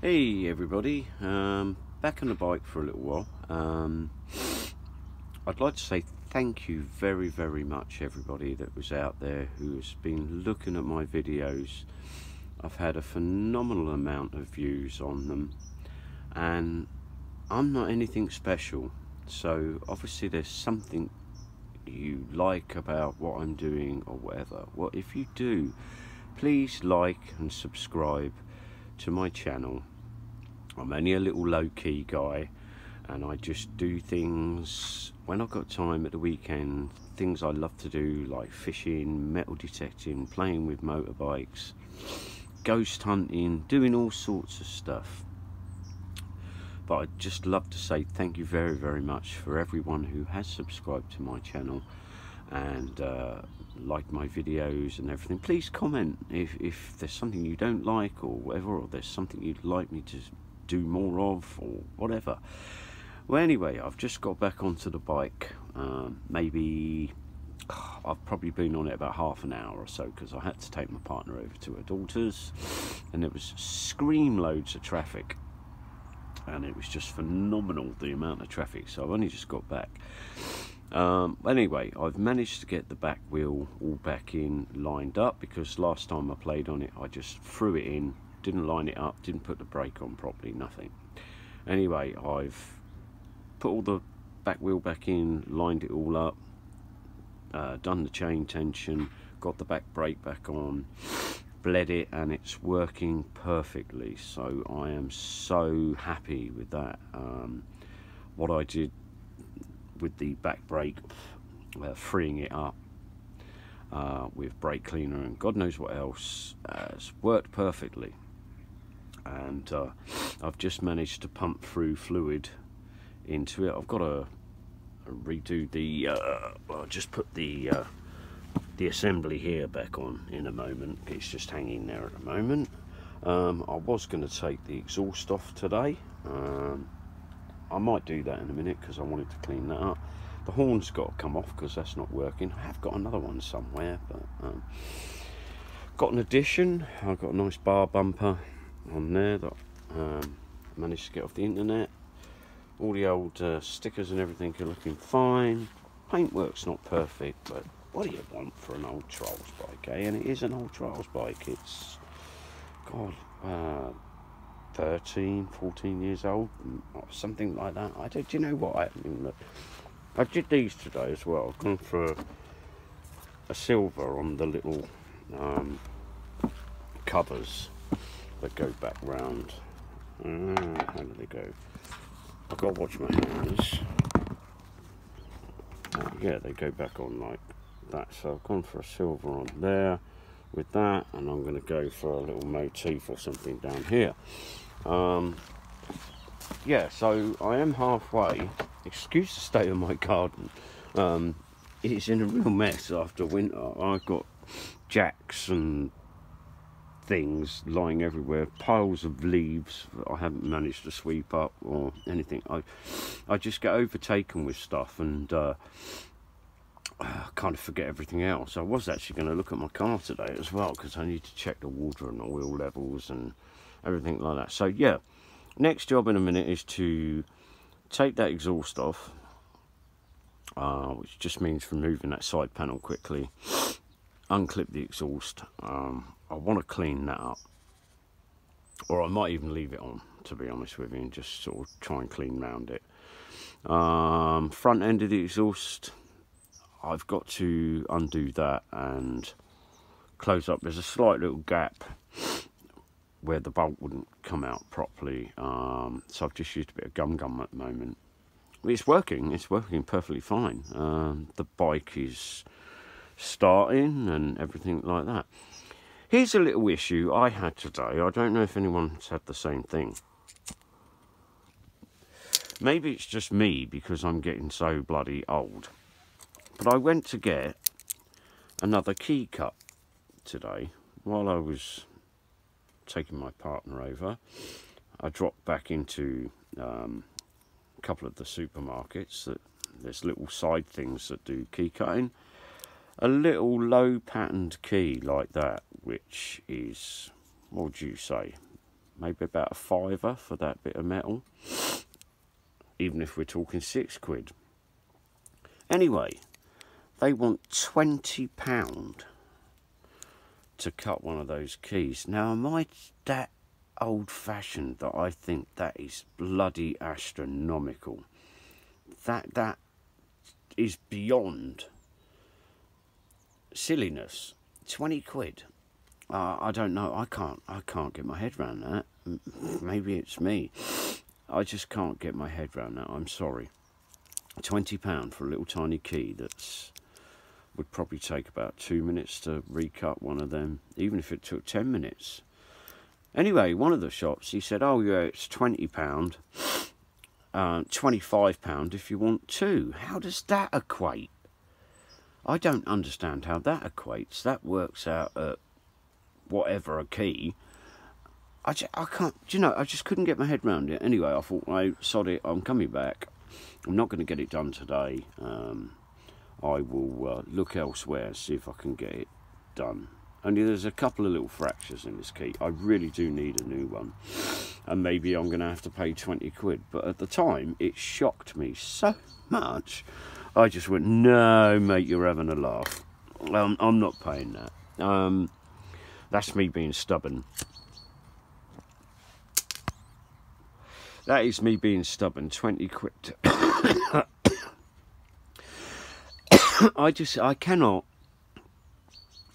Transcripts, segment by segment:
Hey everybody, back on the bike for a little while. I'd like to say thank you very much everybody that was out there who has been looking at my videos. I've had a phenomenal amount of views on them, and I'm not anything special, so obviously there's something you like about what I'm doing or whatever. Well, if you do, please like and subscribe to my channel. I'm only a little low-key guy, and I just do things when I've got time at the weekend, things I love to do, like fishing, metal detecting, playing with motorbikes, ghost hunting, doing all sorts of stuff. But I'd just love to say thank you very much for everyone who has subscribed to my channel and like my videos and everything. Please comment if there's something you don't like or whatever, or there's something you'd like me to do more of or whatever. Well, anyway, I've just got back onto the bike. Maybe I've probably been on it about half an hour or so, because I had to take my partner over to her daughter's, and there was scream loads of traffic, and it was just phenomenal, the amount of traffic. So I've only just got back. Anyway, I've managed to get the back wheel all back in, lined up, because last time I played on it I just threw it in, didn't line it up, didn't put the brake on properly, nothing. Anyway, I've put all the back wheel back in, lined it all up, done the chain tension, got the back brake back on, bled it, and it's working perfectly. So I am so happy with that. What I did with the back brake, freeing it up with brake cleaner and God knows what else, has worked perfectly. And I've just managed to pump through fluid into it. I've got to redo the I'll just put the assembly here back on in a moment. It's just hanging there at the moment. I was going to take the exhaust off today. I might do that in a minute because I wanted to clean that up. The horn's got to come off because that's not working. I have got another one somewhere, but got an addition. I've got a nice bar bumper on there that I managed to get off the internet. All the old stickers and everything are looking fine. Paintwork's not perfect, but what do you want for an old trials bike, eh? And it is an old trials bike. It's, God, 13, 14 years old, or something like that. Do you know what? I did these today as well. I've gone for a silver on the little covers that go back round. How do they go? I've got to watch my hands. Yeah, they go back on like that. So I've gone for a silver on there with that, and I'm going to go for a little motif or something down here. Yeah, so I am halfway. Excuse the state of my garden. It's in a real mess after winter. I've got jacks and things lying everywhere, piles of leaves that I haven't managed to sweep up or anything. I just get overtaken with stuff, and I kind of forget everything else. I was actually going to look at my car today as well, because I need to check the water and oil levels and everything like that. So yeah, next job in a minute is to take that exhaust off, which just means removing that side panel quickly, unclip the exhaust. I want to clean that up, or I might even leave it on, to be honest with you, and just sort of try and clean round it. Front end of the exhaust, I've got to undo that and close up. There's a slight little gap where the bolt wouldn't come out properly, so I've just used a bit of gum at the moment. It's working perfectly fine. The bike is starting and everything like that. Here's a little issue I had today. I don't know if anyone's had the same thing. Maybe it's just me because I'm getting so bloody old. But I went to get another key cut today while I was taking my partner over. I dropped back into a couple of the supermarkets. That there's little side things that do key cutting. A little low patterned key like that, which is, what would you say, maybe about a £5 for that bit of metal, even if we're talking £6. Anyway, they want £20 to cut one of those keys. Now, am I that old-fashioned that I think that is bloody astronomical? That is beyond silliness. £20. I don't know. I can't get my head around that. Maybe it's me. I just can't get my head around that. I'm sorry. £20 for a little tiny key that's would probably take about 2 minutes to recut one of them, even if it took 10 minutes. Anyway, one of the shops, he said, oh yeah, it's £20, £25 if you want two. How does that equate? I don't understand how that equates. That works out at whatever a key. I can't, do you know, I just couldn't get my head around it. Anyway, I thought, no, sod it, I'm coming back. I'm not going to get it done today. I will look elsewhere, see if I can get it done. Only there's a couple of little fractures in this key. I really do need a new one. And maybe I'm going to have to pay £20. But at the time, it shocked me so much. I just went, no, mate, you're having a laugh. I'm not paying that. That's me being stubborn. That is me being stubborn. £20.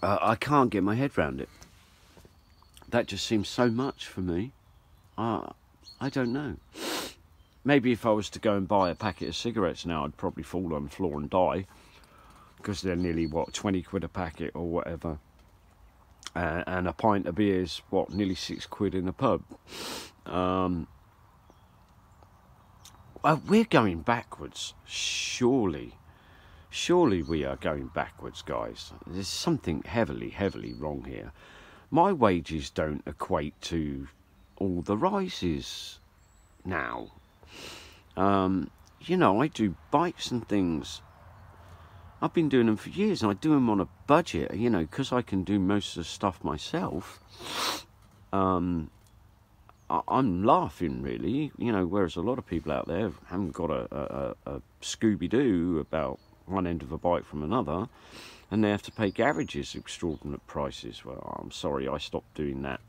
I can't get my head around it. That just seems so much for me. I don't know. Maybe if I was to go and buy a packet of cigarettes now, I'd probably fall on the floor and die, because they're nearly, what, £20 a packet or whatever. And a pint of beer is, what, nearly £6 in a pub. We're going backwards, surely. Surely we are going backwards, guys. There's something heavily wrong here. My wages don't equate to all the rises now. You know, I do bikes and things. I've been doing them for years, and I do them on a budget, you know, because I can do most of the stuff myself. I'm laughing, really, you know, whereas a lot of people out there haven't got a Scooby-Doo about one end of a bike from another, and they have to pay garages extraordinary prices. Well, I'm sorry, I stopped doing that.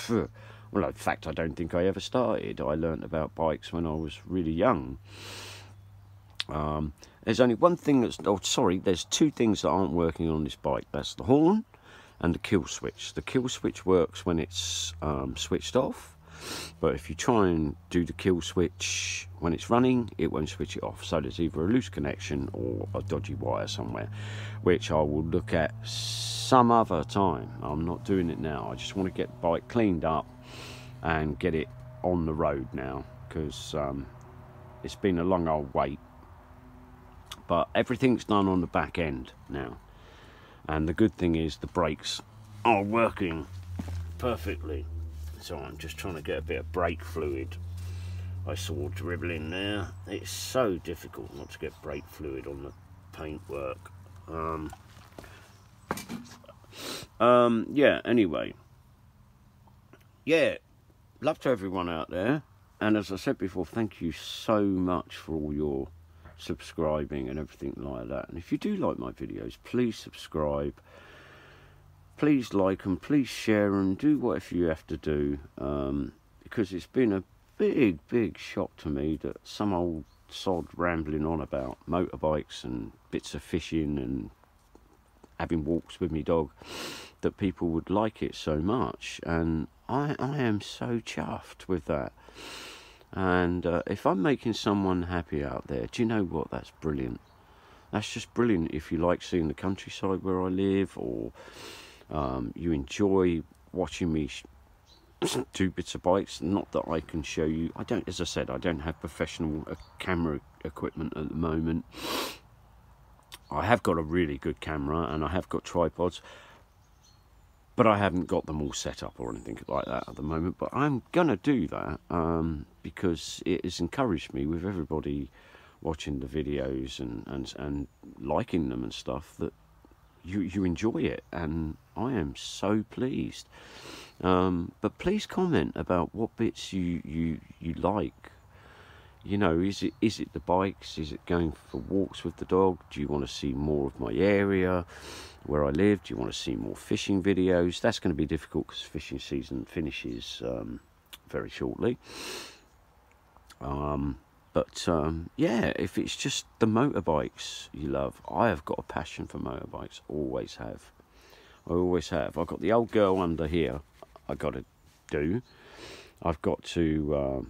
Well, in fact, I don't think I ever started. I learnt about bikes when I was really young. There's only one thing that's... Oh, sorry, there's two things that aren't working on this bike. That's the horn and the kill switch. The kill switch works when it's switched off, but if you try and do the kill switch when it's running, it won't switch it off. So there's either a loose connection or a dodgy wire somewhere, which I will look at some other time. I'm not doing it now. I just want to get the bike cleaned up and get it on the road now, because it's been a long old wait. But everything's done on the back end now, and the good thing is the brakes are working perfectly. So I'm just trying to get a bit of brake fluid. I saw dribbling there. It's so difficult not to get brake fluid on the paintwork. Yeah, anyway. Yeah, love to everyone out there. And as I said before, thank you so much for all your subscribing and everything like that. And if you do like my videos, please subscribe. Please like them, please share them, do whatever you have to do, because it's been a big shock to me that some old sod rambling on about motorbikes and bits of fishing and having walks with my dog, that people would like it so much. And I am so chuffed with that. And if I'm making someone happy out there, do you know what? That's brilliant. That's just brilliant. If you like seeing the countryside where I live, or you enjoy watching me do bits of bikes. Not that I can show you. I don't, as I said, I don't have professional camera equipment at the moment. I have got a really good camera and I have got tripods, but I haven't got them all set up or anything like that at the moment. But I'm gonna do that because it has encouraged me, with everybody watching the videos and liking them and stuff, that you enjoy it, and I am so pleased. But please comment about what bits you like. You know, is it the bikes? Is it going for walks with the dog? Do you want to see more of my area where I live? Do you want to see more fishing videos? That's going to be difficult because fishing season finishes very shortly. Yeah, if it's just the motorbikes you love, I have got a passion for motorbikes. Always have. I always have. I've got the old girl under here I got to do. I've got to...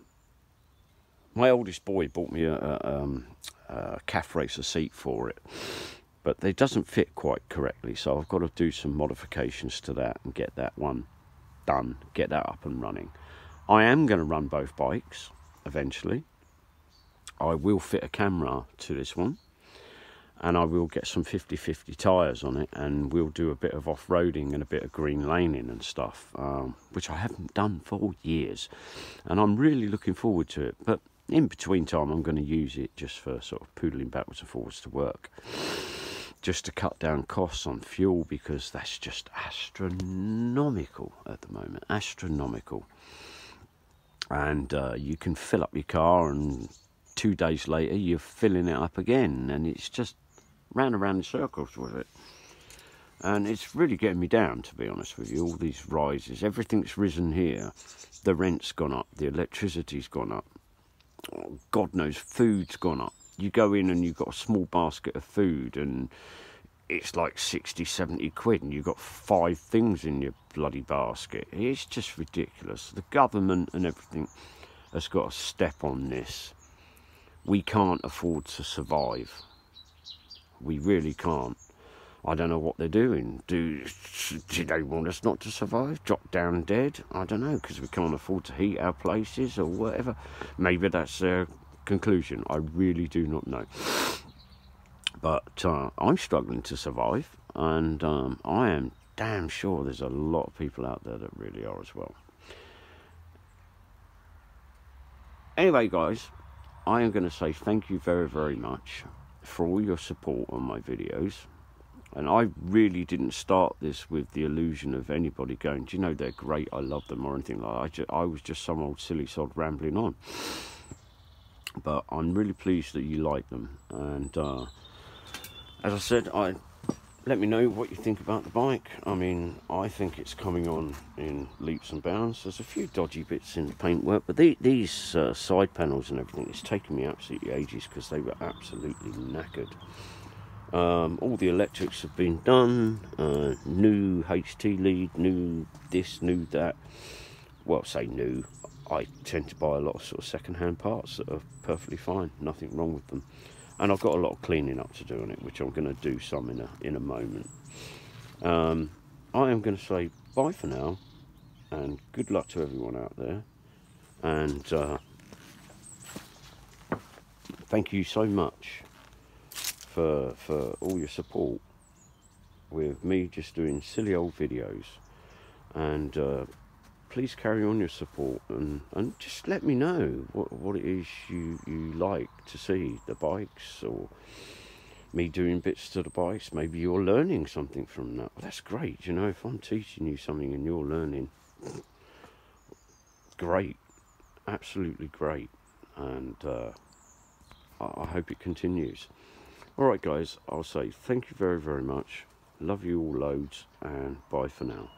my oldest boy bought me a calf racer seat for it, but it doesn't fit quite correctly, so I've got to do some modifications to that and get that one done, get that up and running. I am going to run both bikes eventually. I will fit a camera to this one, and I will get some 50/50 tyres on it, and we'll do a bit of off-roading and a bit of green laning and stuff, which I haven't done for years, and I'm really looking forward to it. But in between time, I'm going to use it just for sort of poodling backwards and forwards to work, just to cut down costs on fuel, because that's just astronomical at the moment, astronomical. And you can fill up your car, and 2 days later you're filling it up again, and it's just round and round in circles with it. And it's really getting me down, to be honest with you. All these rises, everything's risen here. The rent's gone up, the electricity's gone up, God knows, food's gone up. You go in and you've got a small basket of food and it's like 60-70 quid, and you've got 5 things in your bloody basket. It's just ridiculous. The government and everything has got to step on this. We can't afford to survive. We really can't. I don't know what they're doing. Do they want us not to survive? Drop down dead? I don't know, because we can't afford to heat our places or whatever. Maybe that's their conclusion. I really do not know. But I'm struggling to survive, and I am damn sure there's a lot of people out there that really are as well. Anyway, guys, I am going to say thank you very, very much for all your support on my videos. And I really didn't start this with the illusion of anybody going, do you know, they're great, I love them, or anything like that. I was just some old silly sod rambling on. But I'm really pleased that you like them. And as I said, let me know what you think about the bike. I mean, I think it's coming on in leaps and bounds. There's a few dodgy bits in the paintwork, but these side panels and everything, it's taken me absolutely ages because they were absolutely knackered. All the electrics have been done, new HT lead, new this, new that. Well, say new, I tend to buy a lot of sort of second-hand parts that are perfectly fine, nothing wrong with them. And I've got a lot of cleaning up to do on it, which I'm going to do some in a moment. I am going to say bye for now, and good luck to everyone out there. And thank you so much for all your support with me just doing silly old videos. And please carry on your support, and just let me know what it is you like to see, the bikes, or me doing bits to the bikes. Maybe you're learning something from that. Well, that's great, you know, if I'm teaching you something and you're learning, great, absolutely great. And I hope it continues. Alright guys, I'll say thank you very, very much. Love you all loads, and bye for now.